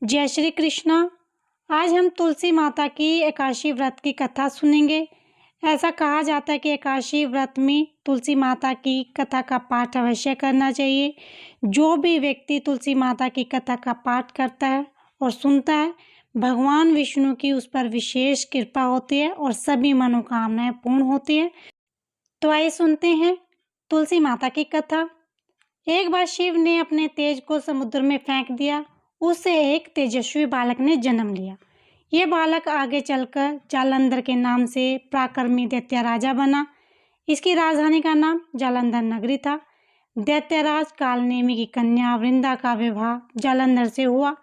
जय श्री कृष्णा। आज हम तुलसी माता की एकादशी व्रत की कथा सुनेंगे। ऐसा कहा जाता है कि एकादशी व्रत में तुलसी माता की कथा का पाठ अवश्य करना चाहिए। जो भी व्यक्ति तुलसी माता की कथा का पाठ करता है और सुनता है, भगवान विष्णु की उस पर विशेष कृपा होती है और सभी मनोकामनाएं पूर्ण होती हैं। तो आइए सुनते हैं तुलसी माता की कथा। एक बार शिव ने अपने तेज को समुद्र में फेंक दिया। उससे एक तेजस्वी बालक ने जन्म लिया। यह बालक आगे चलकर जालंधर के नाम से पराक्रमी दैत्य राजा बना। इसकी राजधानी का नाम जालंधर नगरी था। दैत्यराज कालनेमी की कन्या वृंदा का विवाह जालंधर से हुआ।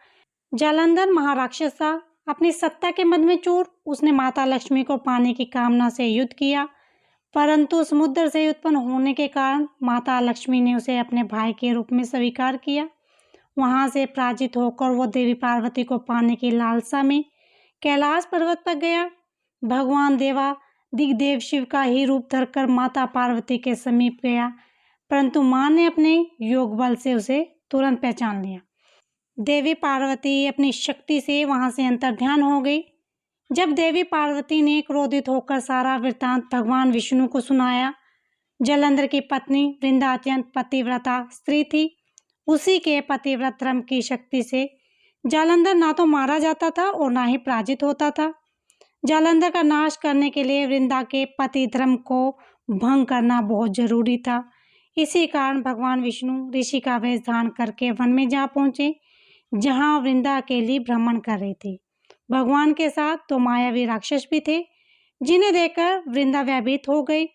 जालंधर महाराक्षस था। अपनी सत्ता के मद में चूर उसने माता लक्ष्मी को पाने की कामना से युद्ध किया, परंतु समुद्र से उत्पन्न होने के कारण माता लक्ष्मी ने उसे अपने भाई के रूप में स्वीकार किया। वहां से पराजित होकर वो देवी पार्वती को पाने की लालसा में कैलाश पर्वत पर गया। भगवान देवा दिग्देव शिव का ही रूप धरकर माता पार्वती के समीप गया, परंतु मां ने अपने योग बल से उसे तुरंत पहचान लिया। देवी पार्वती अपनी शक्ति से वहां से अंतर्ध्यान हो गई। जब देवी पार्वती ने क्रोधित होकर सारा वृत्तांत भगवान विष्णु को सुनाया, जालंधर की पत्नी वृंदा अत्यंत पतिव्रता स्त्री थी। उसी के पतिव्रत धर्म की शक्ति से जालंधर ना तो मारा जाता था और ना ही पराजित होता था। जालंधर का नाश करने के लिए वृंदा के पति धर्म को भंग करना बहुत जरूरी था। इसी कारण भगवान विष्णु ऋषि का वेश धारण करके वन में जा पहुंचे, जहां वृंदा अकेली भ्रमण कर रही थी। भगवान के साथ तो मायावी राक्षस भी थे, जिन्हें देखकर वृंदा भयभीत हो गई।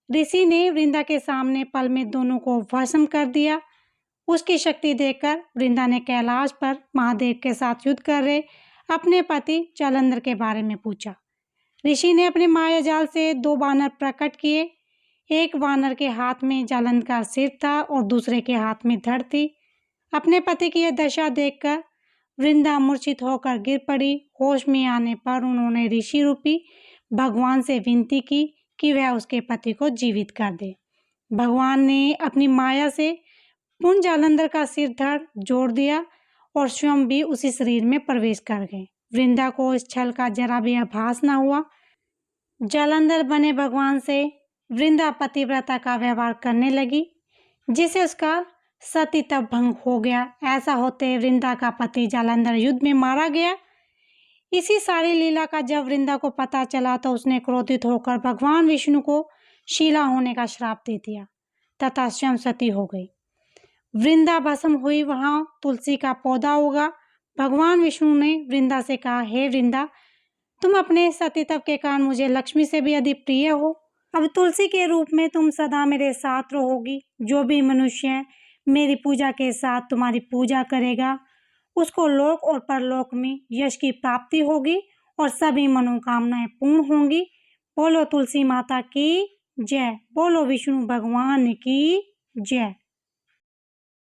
ऋषि ने वृंदा के सामने पल में दोनों को भस्म कर दिया। उसकी शक्ति देखकर वृंदा ने कैलाश पर महादेव के साथ युद्ध कर रहे अपने पति जालंधर के बारे में पूछा। ऋषि ने अपने माया जाल से दो बानर प्रकट किए। एक बानर के हाथ में जालंधर का सिर था और दूसरे के हाथ में धड़ थी। अपने पति की यह दशा देखकर वृंदा मूर्छित होकर गिर पड़ी। होश में आने पर उन्होंने ऋषि रूपी भगवान से विनती की कि वह उसके पति को जीवित कर दे। भगवान ने अपनी माया से पुन जालंधर का सिर धड़ जोड़ दिया और स्वयं भी उसी शरीर में प्रवेश कर गए। वृंदा को इस छल का जरा भी आभास न हुआ। जालंधर बने भगवान से वृंदा पतिव्रता का व्यवहार करने लगी, जिससे उसका सतीत्व भंग हो गया। ऐसा होते वृंदा का पति जालंधर युद्ध में मारा गया। इसी सारी लीला का जब वृंदा को पता चला तो उसने क्रोधित होकर भगवान विष्णु को शीला होने का श्राप दे दिया तथा स्वयं सती हो गई। वृंदा भस्म हुई, वहां तुलसी का पौधा होगा। भगवान विष्णु ने वृंदा से कहा, हे वृंदा, तुम अपने सतीत्व के कारण मुझे लक्ष्मी से भी अधिक प्रिय हो। अब तुलसी के रूप में तुम सदा मेरे साथ रहोगी। जो भी मनुष्य मेरी पूजा के साथ तुम्हारी पूजा करेगा, उसको लोक और परलोक में यश की प्राप्ति होगी और सभी मनोकामनाएं पूर्ण होंगी। बोलो तुलसी माता की जय। बोलो विष्णु भगवान की जय।